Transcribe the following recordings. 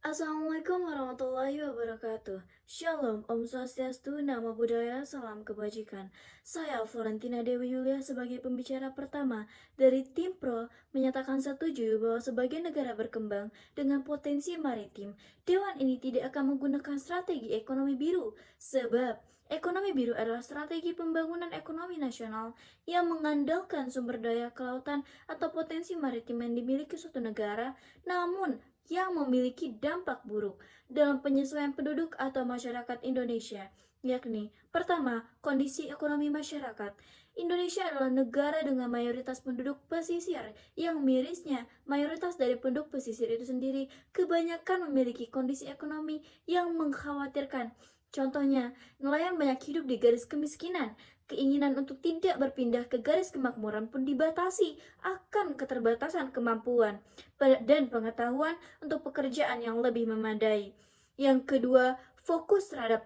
Assalamualaikum warahmatullahi wabarakatuh. Shalom, Om Swastiastu, Namo Buddhaya, Salam Kebajikan. Saya Florentina Dewi Yulia sebagai pembicara pertama dari tim Pro menyatakan setuju bahwa sebagai negara berkembang dengan potensi maritim, Dewan ini tidak akan menggunakan strategi ekonomi biru. Sebab ekonomi biru adalah strategi pembangunan ekonomi nasional yang mengandalkan sumber daya kelautan atau potensi maritim yang dimiliki suatu negara, namun yang memiliki dampak buruk dalam penyesuaian penduduk atau masyarakat Indonesia, yakni pertama, kondisi ekonomi masyarakat. Indonesia adalah negara dengan mayoritas penduduk pesisir yang mirisnya mayoritas dari penduduk pesisir itu sendiri kebanyakan memiliki kondisi ekonomi yang mengkhawatirkan. Contohnya, nelayan banyak hidup di garis kemiskinan. Keinginan untuk tidak berpindah ke garis kemakmuran pun dibatasi akan keterbatasan kemampuan dan pengetahuan untuk pekerjaan yang lebih memadai. Yang kedua, fokus terhadap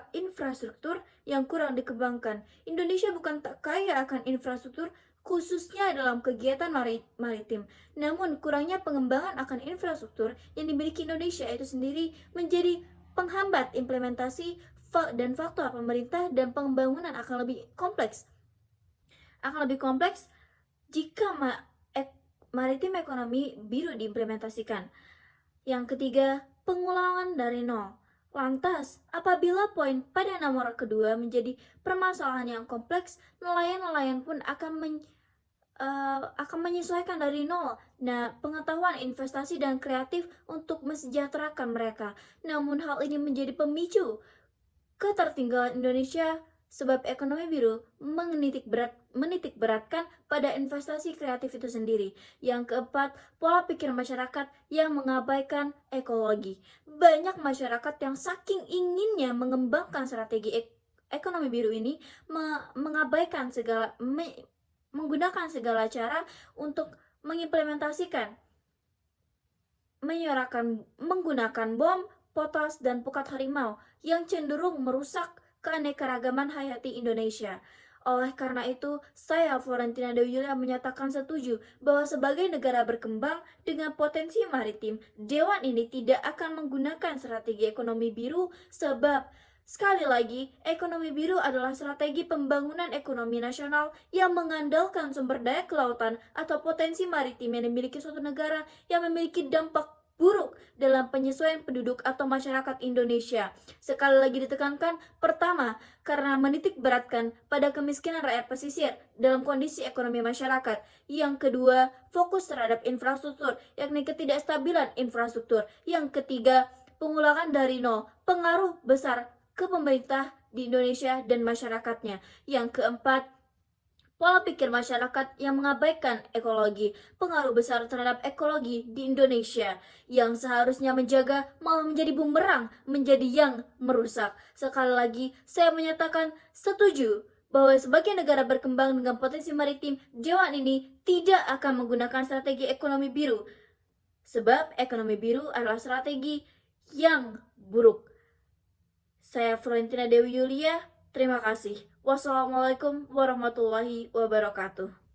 infrastruktur yang kurang dikembangkan. Indonesia bukan tak kaya akan infrastruktur, khususnya dalam kegiatan maritim. Namun, kurangnya pengembangan akan infrastruktur yang dimiliki Indonesia itu sendiri menjadi penghambat implementasi dan faktor pemerintah dan pembangunan akan lebih kompleks. Jika maritim ekonomi biru diimplementasikan. Yang ketiga, pengulangan dari nol. Lantas, apabila poin pada nomor kedua menjadi permasalahan yang kompleks, nelayan-nelayan pun akan menyesuaikan dari nol. Nah, pengetahuan, investasi, dan kreatif untuk mesejahterakan mereka. Namun hal ini menjadi pemicu ketertinggalan Indonesia sebab ekonomi biru menitik beratkan pada investasi kreatif itu sendiri. Yang keempat, pola pikir masyarakat yang mengabaikan ekologi. Banyak masyarakat yang saking inginnya mengembangkan strategi ekonomi biru ini mengabaikan menggunakan segala cara untuk mengimplementasikan, menggunakan bom, potos, dan pukat harimau yang cenderung merusak keanekaragaman hayati Indonesia. Oleh karena itu, saya Florentina Dewi Yulia menyatakan setuju bahwa sebagai negara berkembang dengan potensi maritim, Dewan ini tidak akan menggunakan strategi ekonomi biru sebab sekali lagi, ekonomi biru adalah strategi pembangunan ekonomi nasional yang mengandalkan sumber daya kelautan atau potensi maritim yang dimiliki suatu negara yang memiliki dampak buruk dalam penyesuaian penduduk atau masyarakat Indonesia. Sekali lagi ditekankan, pertama, karena menitik beratkan pada kemiskinan rakyat pesisir dalam kondisi ekonomi masyarakat. Yang kedua, fokus terhadap infrastruktur, yakni ketidakstabilan infrastruktur. Yang ketiga, pengulangan dari nol, pengaruh besar ke pemerintah di Indonesia dan masyarakatnya. Yang keempat, pola pikir masyarakat yang mengabaikan ekologi, pengaruh besar terhadap ekologi di Indonesia yang seharusnya menjaga malah menjadi bumerang, menjadi yang merusak. Sekali lagi, saya menyatakan setuju bahwa sebagai negara berkembang dengan potensi maritim, Dewan ini tidak akan menggunakan strategi ekonomi biru. Sebab ekonomi biru adalah strategi yang buruk. Saya Florentina Dewi Yulia, terima kasih. Wassalamualaikum warahmatullahi wabarakatuh.